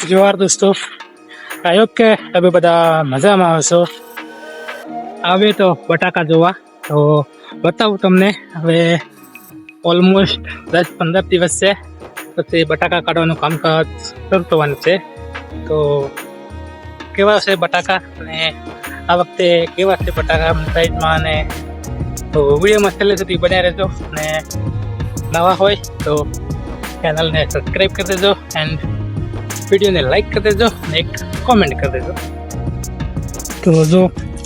જોહાર દોસ્તો, I hope કે તમે બધા મજામાં હશો. આવે તો બટાકા જોવા તો બતાવું તમને. હવે ઓલમોસ્ટ 10-15 દિવસ છે પછી બટાકા કાઢવાનું કામકાજ શરૂ થવાનું છે. તો કેવા છે બટાકા અને આ વખતે કેવા છે બટાકા સાઈઝમાં, અને તો વિડીયોમાં છેલ્લે સુધી બન્યા રહેજો. અને નવા હોય તો ચેનલને સબસ્ક્રાઈબ કરી દેજો એન્ડ વિડીયોને લાઈક કરી દેજો અને એક કોમેન્ટ કરી દેજો. તો જો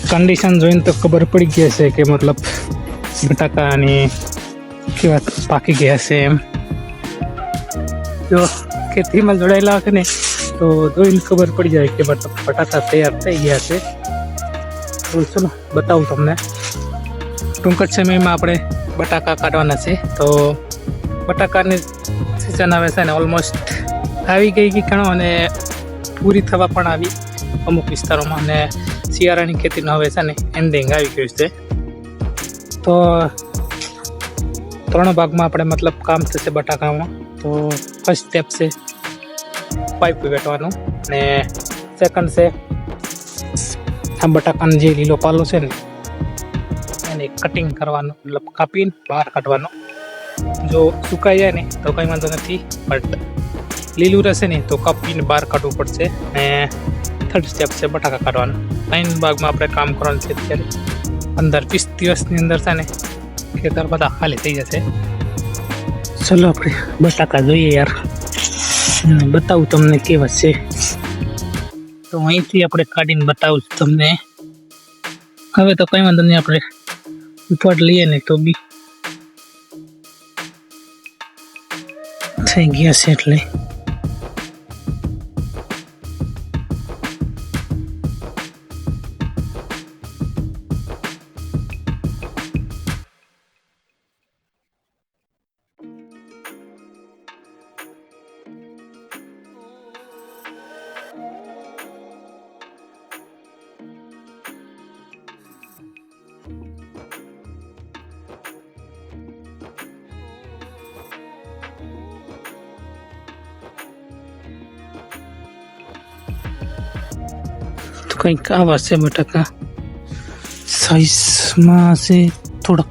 કન્ડિશન જોઈને તો ખબર પડી ગઈ છે કે મતલબ બટાકાની કેવા પાકી ગયા છે એમ. જો ખેતીમાં જોડાયેલા છે ને તો જોઈને ખબર પડી જાય કે મતલબ બટાકા તૈયાર થઈ ગયા છે. તો ચલો બતાવું તમને. ટૂંક જ સમયમાં આપણે બટાકા કાઢવાના છે. તો બટાકાની સિઝન આવે છે ને ઓલમોસ્ટ આવી ગઈ ઘણો અને પૂરી થવા પણ આવી અમુક વિસ્તારોમાં, અને શિયાળાની ખેતીનો હવે છે ને એન્ડિંગ આવી ગયું છે. તો 3 ભાગમાં આપણે મતલબ કામ થશે બટાકામાં. તો ફર્સ્ટ સ્ટેપ છે પાઇપ વેટવાનું, અને સેકન્ડ છે આ બટાકાનો જે લીલો પાલો છે ને એને કટિંગ કરવાનું, મતલબ કાપીને બહાર કાઢવાનું. જો સુકાઈ જાય ને તો કંઈ વાંધો નથી, બટ લીલું રહેશે ને તો કાપીને બહાર કાઢવું પડશે. અને થર્ડ સ્ટેપ છે બટાકા કાઢવાનું. 3 ભાગમાં આપણે કામ કરવાનું છે. અત્યારે 15-20 દિવસની અંદર છે ને ખેતર બધા ખાલી થઈ જશે. ચલો આપણે બટાકા જોઈએ યાર, બતાવું તમને કેવા છે. તો અહીંથી આપણે કાઢીને બતાવું તમને. હવે તો કંઈ વાંધો નહીં, આપણે ઉપાડ લઈએ ને તો બી થઈ ગયા છે. એટલે કંઈક આવા છે બટાકા. સાઈઝમાં છે થોડોક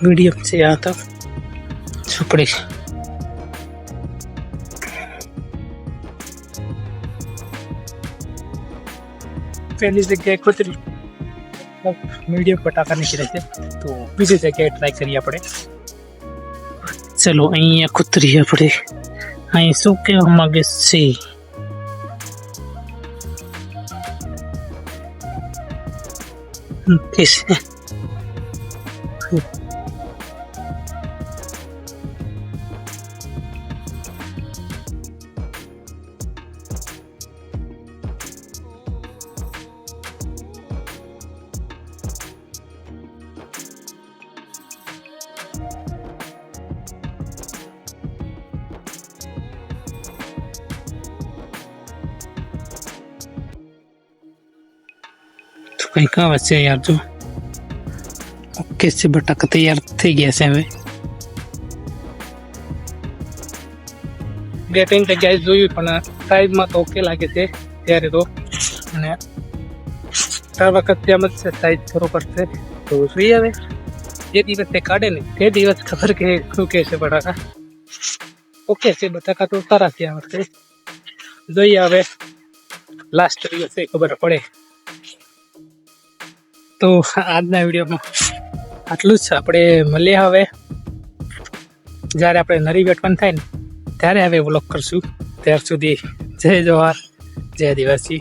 મીડિયમ છે. આ તો છુપડી પહેલી જગ્યાએ ખોતરી મીડિયમ બટાકા નીકળે છે. તો બીજી જગ્યાએ ટ્રાય કરીએ આપણે. ચલો અહીંયા ખોતરી આપણે. અહીં શું કહેવા માંગે છે? कैसे કંઈ કાવા છે યાર. જો ઓકે છે, બટાકા તૈયાર થઈ ગયા છે. હવે 2-3 જગ્યાએ જોયું પણ સાઈઝમાં તો ઓકે લાગે છે ત્યારે તો. અને 4 વખત તેમ જ છે, સાઈઝ બરોબર છે. તો જોઈએ હવે જે દિવસ તે કાઢે ને તે દિવસ ખબર કે શું કહે છે બટાકા. ઓકે છે બટાકા તો સારા છે આ વખતે. જોઈએ હવે લાસ્ટ દિવસે ખબર પડે. તો આજના વિડીયોમાં આટલું જ. આપણે મળીએ હવે જ્યારે આપણે નરી વેટવાનું થાય ને ત્યારે હવે વ્લોગ કરશું. ત્યાર સુધી જય જોહાર, જય આદિવાસી.